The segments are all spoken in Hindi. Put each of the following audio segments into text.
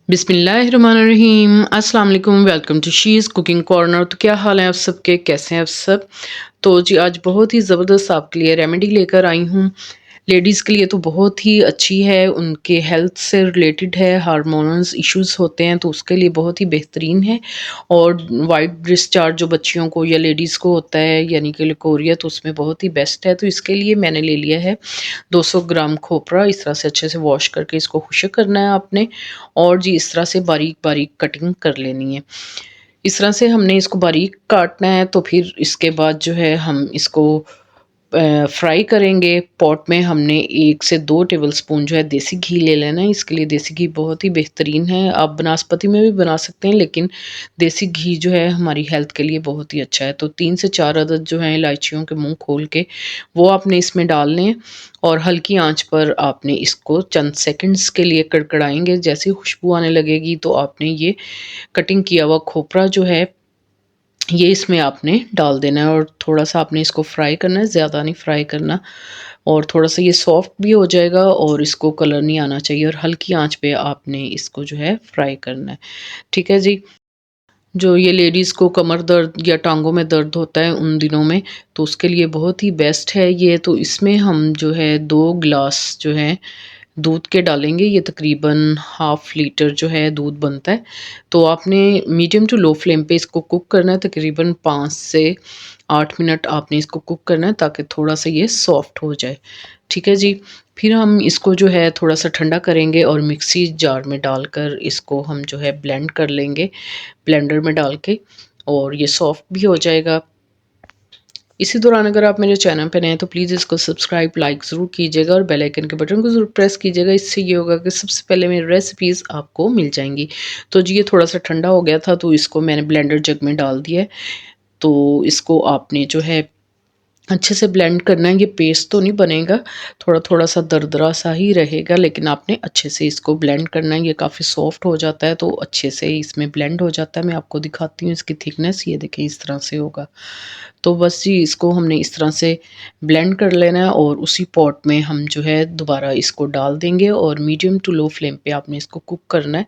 बिस्मिल्लाहिर्रहमानिर्रहीम अस्सलाम वालेकुम। Welcome to she's cooking corner. तो क्या हाल है आप सबके, कैसे हैं आप सब। तो जी आज बहुत ही ज़बरदस्त आपके लिए रेमेडी लेकर आई हूँ। लेडीज़ के लिए तो बहुत ही अच्छी है, उनके हेल्थ से रिलेटेड है, हार्मोनल्स इश्यूज़ होते हैं तो उसके लिए बहुत ही बेहतरीन है। और वाइट डिस्चार्ज जो बच्चियों को या लेडीज़ को होता है यानी कि लिकोरिया, तो उसमें बहुत ही बेस्ट है। तो इसके लिए मैंने ले लिया है 200 ग्राम खोपरा। इस तरह से अच्छे से वॉश करके इसको खुश्क करना है आपने, और जी इस तरह से बारीक बारीक कटिंग कर लेनी है। इस तरह से हमने इसको बारीक काटना है। तो फिर इसके बाद जो है हम इसको फ्राई करेंगे। पॉट में हमने 1 से 2 टेबलस्पून जो है देसी घी ले लेना है। इसके लिए देसी घी बहुत ही बेहतरीन है। आप बनास्पति में भी बना सकते हैं, लेकिन देसी घी जो है हमारी हेल्थ के लिए बहुत ही अच्छा है। तो 3 से 4 अदद जो है इलायचियों के मुंह खोल के वो आपने इसमें डालने हैं, और हल्की आंच पर आपने इसको चंद सेकंड्स के लिए कड़कड़ाएंगे। जैसे ही खुशबू आने लगेगी तो आपने ये कटिंग किया हुआ खोपरा जो है ये इसमें आपने डाल देना है, और थोड़ा-सा आपने इसको फ्राई करना है, ज़्यादा नहीं फ्राई करना। और थोड़ा-सा ये सॉफ्ट भी हो जाएगा और इसको कलर नहीं आना चाहिए, और हल्की आँच पे आपने इसको जो है फ्राई करना है। ठीक है जी। जो ये लेडीज़ को कमर दर्द या टाँगों में दर्द होता है उन दिनों में, तो उसके लिए बहुत ही बेस्ट है ये। तो इसमें हम जो है 2 ग्लास जो है दूध के डालेंगे। ये तकरीबन हाफ़ लीटर जो है दूध बनता है। तो आपने मीडियम टू लो फ्लेम पे इसको कुक करना है। तकरीबन 5 से 8 मिनट आपने इसको कुक करना है, ताकि थोड़ा-सा ये सॉफ्ट हो जाए। ठीक है जी। फिर हम इसको जो है थोड़ा-सा ठंडा करेंगे और मिक्सी जार में डालकर इसको हम जो है ब्लेंड कर लेंगे, ब्लेंडर में डाल के, और ये सॉफ्ट भी हो जाएगा। इसी दौरान अगर आप मेरे चैनल पे नए हैं तो प्लीज़ इसको सब्सक्राइब, लाइक ज़रूर कीजिएगा, और बेल आइकन के बटन को ज़रूर प्रेस कीजिएगा। इससे ये होगा कि सबसे पहले मेरी रेसिपीज़ आपको मिल जाएँगी। तो जी ये थोड़ा-सा ठंडा हो गया था, तो इसको मैंने ब्लेंडर जग में डाल दिया है। तो इसको आपने जो है अच्छे से ब्लेंड करना है। ये पेस्ट तो नहीं बनेगा, थोड़ा-थोड़ा सा दरदरा सा ही रहेगा, लेकिन आपने अच्छे से इसको ब्लेंड करना है। ये काफ़ी सॉफ्ट हो जाता है तो अच्छे से इसमें ब्लेंड हो जाता है। मैं आपको दिखाती हूँ इसकी थिकनेस, ये देखें इस तरह से होगा। तो बस जी इसको हमने इस तरह से ब्लेंड कर लेना है, और उसी पॉट में हम जो है दोबारा इसको डाल देंगे, और मीडियम टू लो फ्लेम पे आपने इसको कुक करना है।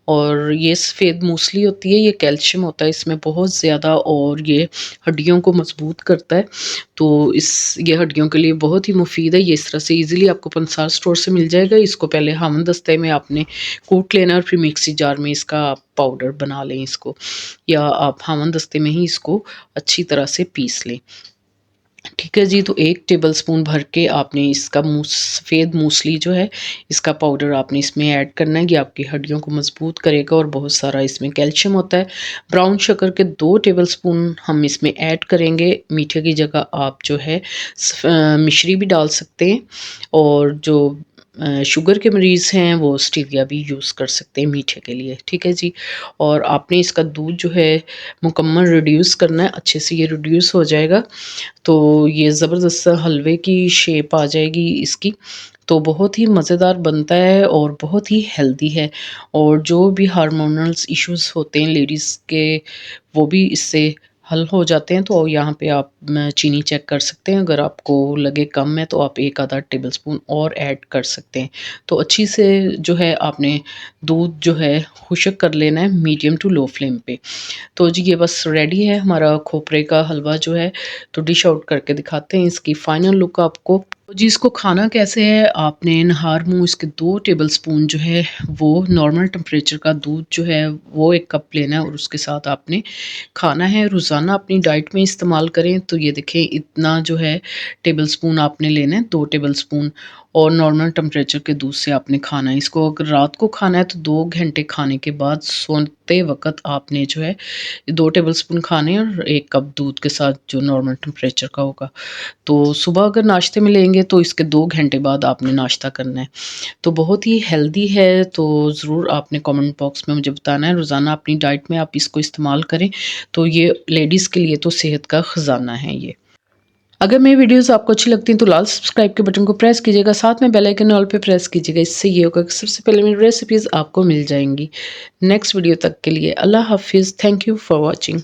और ये सफ़ेद मूसली होती है, ये कैल्शियम होता है इसमें बहुत ज़्यादा, और ये हड्डियों को मज़बूत करता है। तो ये हड्डियों के लिए बहुत ही मुफ़ीद है। ये इस तरह से ईज़िली आपको पंसार स्टोर से मिल जाएगा। इसको पहले हमन दस्ते में आपने कूट लेना है, और फिर मिक्सी जार में इसका आप पाउडर बना लें इसको, या आप हमन दस्ते में ही इसको अच्छी तरह से पीस लें। ठीक है जी। तो 1 टेबलस्पून भर के आपने इसका सफ़ेद मूसली जो है इसका पाउडर आपने इसमें ऐड करना है। ये आपकी हड्डियों को मज़बूत करेगा, और बहुत सारा इसमें कैल्शियम होता है। ब्राउन शक्कर के 2 टेबलस्पून हम इसमें ऐड करेंगे। मीठे की जगह आप जो है मिश्री भी डाल सकते हैं, और जो शुगर के मरीज़ हैं वो स्टीविया भी यूज़ कर सकते हैं मीठे के लिए। ठीक है जी। और आपने इसका दूध जो है मुकम्मल रिड्यूस करना है, अच्छे से ये रिड्यूस हो जाएगा तो ये ज़बरदस्त सा हलवे की शेप आ जाएगी इसकी। तो बहुत ही मज़ेदार बनता है और बहुत ही हेल्दी है, और जो भी हार्मोनल्स इश्यूज़ होते हैं लेडीज़ के वो भी इससे हल हो जाते हैं। तो यहाँ पे आप चीनी चेक कर सकते हैं, अगर आपको लगे कम है तो आप 1 आधा टेबलस्पून और ऐड कर सकते हैं। तो अच्छी से जो है आपने दूध जो है खुश्क कर लेना है मीडियम टू लो फ्लेम पे। तो जी ये बस रेडी है हमारा खोपरे का हलवा जो है। तो डिश आउट करके दिखाते हैं इसकी फाइनल लुक आपको। तो जी इसको खाना कैसे है, आपने नहार मुँह इसके 2 टेबलस्पून जो है वो नॉर्मल टेम्परेचर का दूध जो है वो 1 कप लेना है, और उसके साथ आपने खाना है। रोज़ाना अपनी डाइट में इस्तेमाल करें। तो ये देखें इतना जो है टेबलस्पून आपने लेना है, 2 टेबलस्पून, और नॉर्मल टेम्परेचर के दूध से आपने खाना है। इसको अगर रात को खाना है तो 2 घंटे खाने के बाद सोते वक़्त आपने जो है 2 टेबलस्पून खाने हैं, और 1 कप दूध के साथ जो नॉर्मल टेम्परेचर का होगा। तो सुबह अगर नाश्ते में लेंगे तो इसके 2 घंटे बाद आपने नाश्ता करना है। तो बहुत ही हेल्दी है, तो ज़रूर आपने कमेंट बॉक्स में मुझे बताना है। रोज़ाना अपनी डाइट में आप इसको इस्तेमाल करें। तो ये लेडीज़ के लिए तो सेहत का ख़ज़ाना है ये। अगर मेरी वीडियोस आपको अच्छी लगती हैं तो लाल सब्सक्राइब के बटन को प्रेस कीजिएगा, साथ में बेल आइकन ऑल पे प्रेस कीजिएगा। इससे ये होगा कि सबसे पहले मेरी रेसिपीज़ आपको मिल जाएंगी। नेक्स्ट वीडियो तक के लिए अल्लाह हाफिज़। Thank you for watching.